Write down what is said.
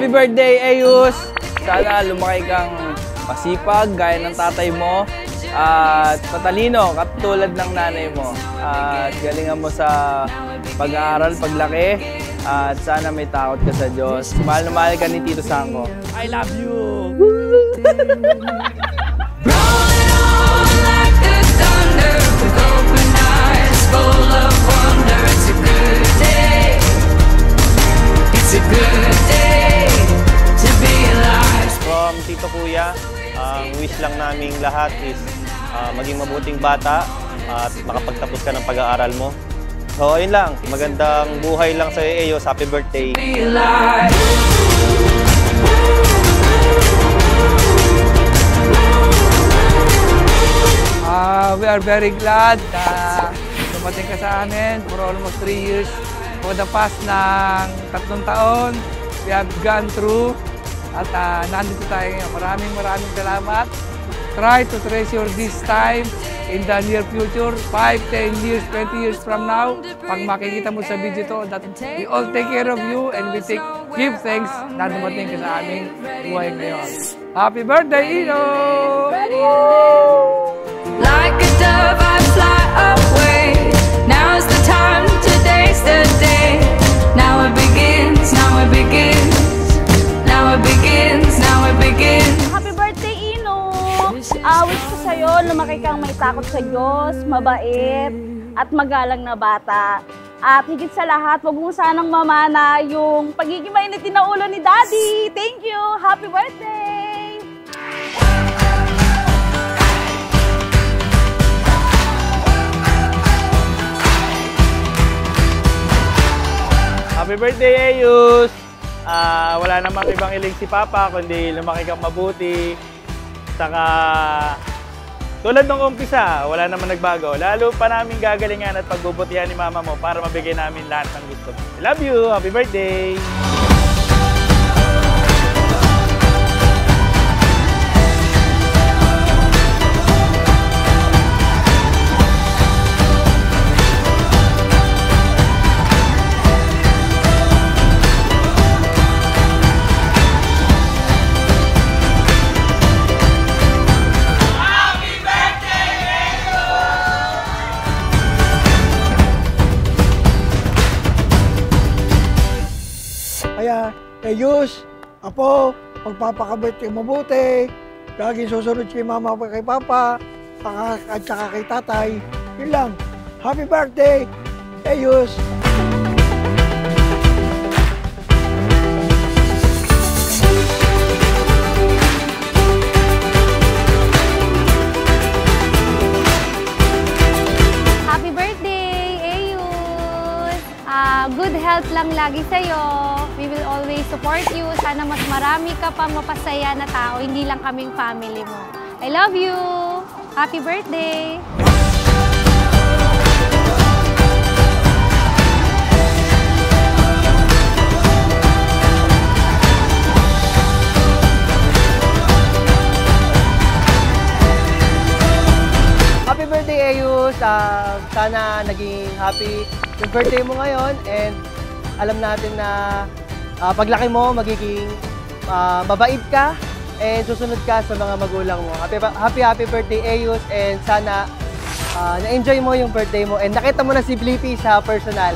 Happy birthday, Ayus! Sana lumaki kang masipag, gaya ng tatay mo. At patalino, katulad ng nanay mo. At galingan mo sa pag-aaral, paglaki. At sana may takot ka sa Diyos. Mahal na mahal ka ni Tito Sangko. I love you! From Tito Kuya, ang wish lang naming lahat is maging mabuting bata at makapagtapos ka ng pag-aaral mo. So, ayun lang. Magandang buhay lang sa iyo. Happy birthday! We are very glad na dumating ka sa amin for almost 3 years. For the past ng 3 taon, we have gone through at nandito tayo ngayon. Maraming salamat. Try to treasure this time in the near future, 5, 10 years, 20 years from now. Pag makikita mo sa video to, that we all take care of you and we give thanks na dumating ka sa aming buhay ngayon. Happy birthday, Ino! Like a dove I fly away. Now's the time, today's the day. Now it begins, now it begins. Now it begins, now it begins. Happy birthday, Ino! Wish ko sa'yo, lumaki kang may takot sa Diyos, mabait, at magalang na bata. At higit sa lahat, huwag mo sanang mamana yung pagiging mainitin na ulo ni Daddy. Thank you! Happy birthday! Happy birthday, Ayus! Wala namang ibang iling si Papa, kundi lumaki kang mabuti. Saka, tulad ng umpisa, wala naman nagbago. Lalo pa namin gagalingan at pagbubutihan ni Mama mo para mabigay namin lahat ng gusto mo. I love you! Happy birthday! Kaya, Ayus, Apo, magpapakabit kayo mabuti, laging susunod si Mama kay Papa, at saka kay Tatay. Yun lang. Happy birthday, Ayus! Happy birthday, Ayus! Good health lang lagi sa'yo. We will always support you. Sana mas marami ka pang mapasaya na tao, hindi lang kaming family mo. I love you! Happy birthday! Happy birthday, Ayus! Sana naging happy yung birthday mo ngayon and alam natin na paglaki mo, magiging mabait ka and susunod ka sa mga magulang mo. Happy birthday, Ayus, and sana na-enjoy mo yung birthday mo and nakita mo na si Blippi sa personal.